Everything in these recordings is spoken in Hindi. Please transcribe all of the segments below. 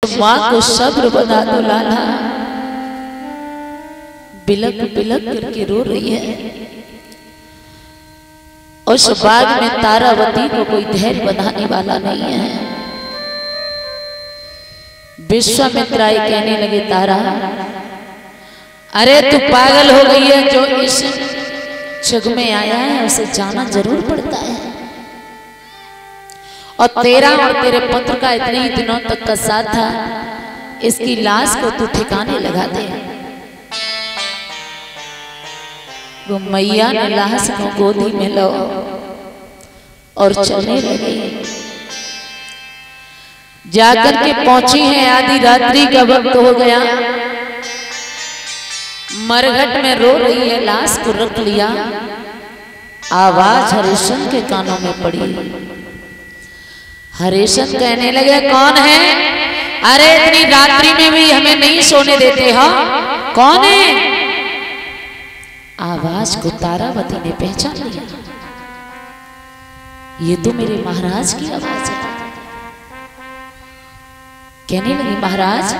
माँ को सब्र बना दो लाला, बिलक बिलक करके रो रही है। उस बाग में तारावती को कोई धैर्य बनाने वाला नहीं है। विश्वामित्र कहने लगे, तारा अरे तू पागल हो गई है, जो इस जग में आया है उसे जाना जरूर पड़ता है। और तेरा और तेरे पुत्र का इतने ही दिनों तक का साथ था, इसकी लाश को तू ठिकाने लगा दे। वो मैया ने लाश को गोदी में लो और चलने लगी। जाकर के पहुंची है, आधी रात्रि का वक्त हो गया। मरघट में रो रही है, लाश को रख लिया। आवाज हरिश्चंद्र के कानों में पड़ी। हरिश्चंद्र कहने लगे, कौन है? अरे इतनी रात्रि में भी हमें नहीं सोने देते हो, कौन है? आवाज को तारावती ने पहचान लिया। ये तो मेरे महाराज की आवाज है। कहने लगी, महाराज।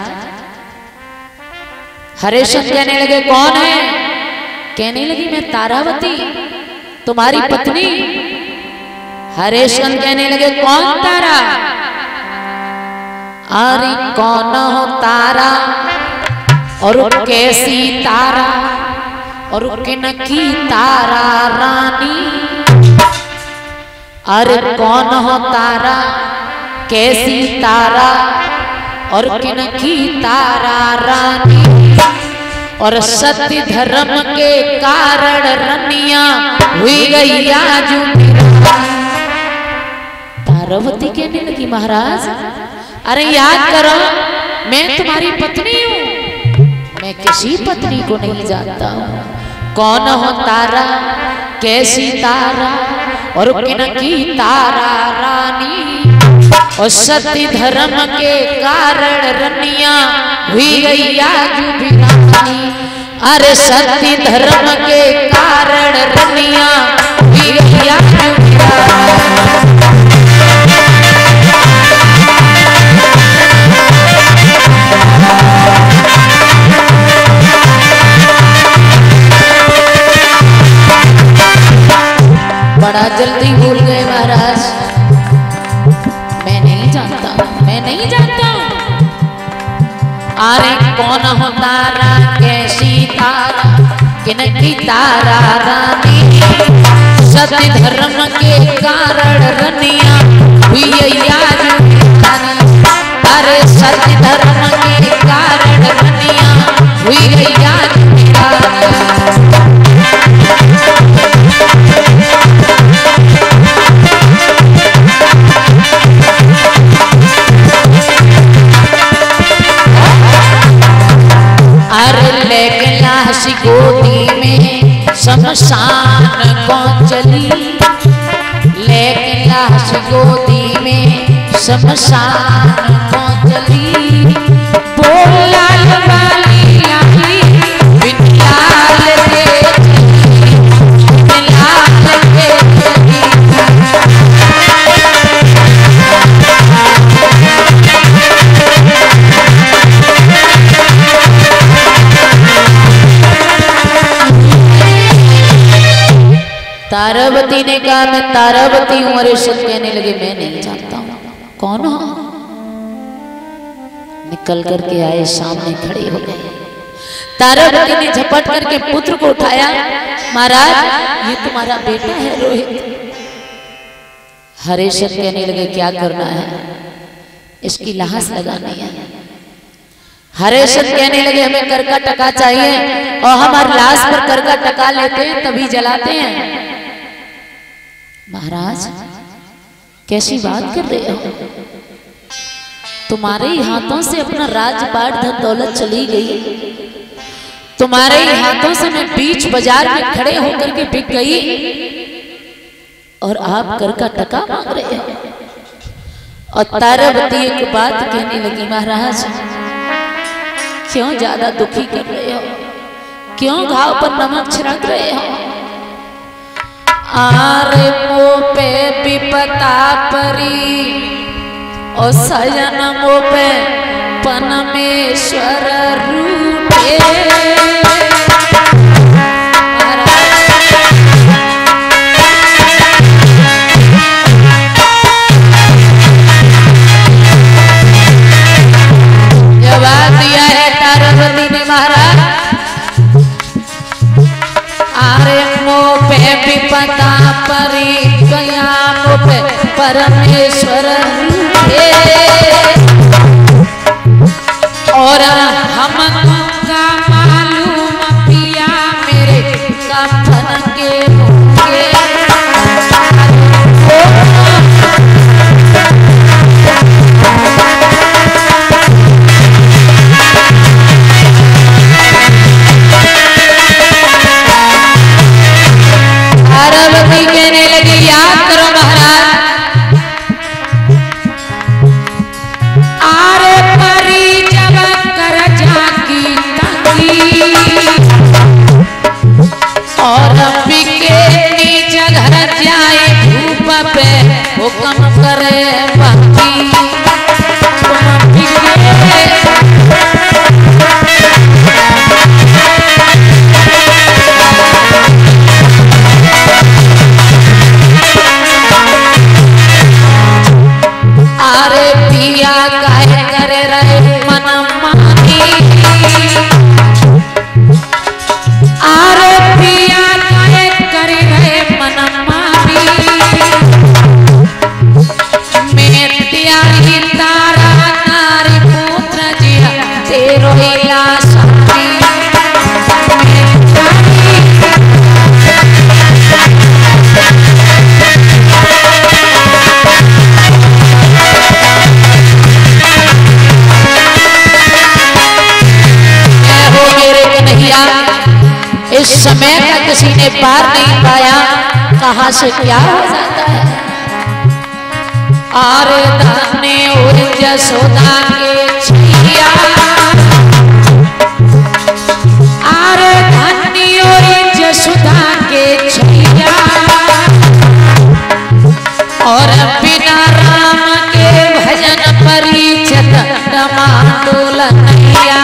हरिश्चंद्र कहने लगे, कौन है? कहने लगी, मैं तारावती, तुम्हारी पत्नी। हरिश्चंद्र कहने लगे, कौन तारा? अरे कौन हो तारा, और कैसी तारा, और किन की तारा रानी? अरे कौन हो तारा, कैसी तारा, और किन की तारा रानी? और सत्य धर्म के कारण रनिया हुई गई आज। तारावती कहने लगी, महाराज अरे याद करो, मैं तुम्हारी पत्नी हूँ, मैं किसी पत्नी को नहीं जानता हूँ। कौन हो तारा, कैसी तारा, और किन की तारा रानी? और सत्य धर्म के कारण रनिया हुई गई आज भी रानी। अरे सत्य धर्म के कारण रनिया हुई गई आज भी रानी। बड़ा जल्दी भूल गए महाराज, मैं नहीं जानता, मैं नहीं जानता। अरे कौन हो तारा, कैसी तारा, किन की तारा रानी? सत्य धर्म के कारण रनिया हुई आज रानी। अरे सत्य धर्म के कारण रनिया हुई आज रानी। गोदी में शमशान को चली, लेकिन लाश गोदी में शमशान को चली। बोल लाल वाली लाली बिन लाल के चली, बिन लाल के चली। तारावती ने कहा, मैं तारावती हूं। हरिश्चंद्र कहने लगे, मैं नहीं जानता हूं, कौन हो? निकल करके आए, सामने खड़े हो गए। तारावती ने झपट करके पुत्र को उठाया। महाराज ये तुम्हारा बेटा है रोहित। हरिश्चंद्र कहने लगे, क्या करना है? इसकी लाश लगानी है। हरिश्चंद्र कहने लगे, हमें कर का टका चाहिए, और हमारी लाश पर कर का टका लेते हैं तभी जलाते हैं। महाराज कैसी बात कर रहे हो? तुम्हारे ही हाथों से अपना राजपाट धन दौलत चली गई, तुम्हारे ही हाथों से मैं बीच बाजार में खड़े होकर के बिक गई, और आप कर का टका मांग रहे हो। और तारावती एक बात कहने लगी, महाराज क्यों ज्यादा दुखी कर रहे हो, क्यों घाव पर नमक छिड़क रहे हो? आरे मुँह पे विपता परी, और सजन मुँह पे परमेश्वर रूठे। जवाब दिया है तारावती ने महाराज, आरे मोह पे विपदा परी गया, मोह पे परमेश्वर रूठे। और हमको का मालूम पिया मेरे कफन के होंगे। पार्वती कहने लगी याद करो महाराज, आरे परी जब कर जाकी तंगी और बिके नीच घर जाए धूप पे हुक्म करे बाकी। आरे पिया काहे करे रहे मन मानी, आरे पिया काहे करे रहे मन मानी। मैं त्यागी तारा नारी पुत्र जिया तेरो ही आशानी। इस समय का किसी ने पार नहीं पाया, कहां से क्या हो जाता है। आरे धन्य और जसोदा के छैया, आरे धन्य और जसोदा के छैया। और बिना राम के भजन परिचत डमाडोल नैया।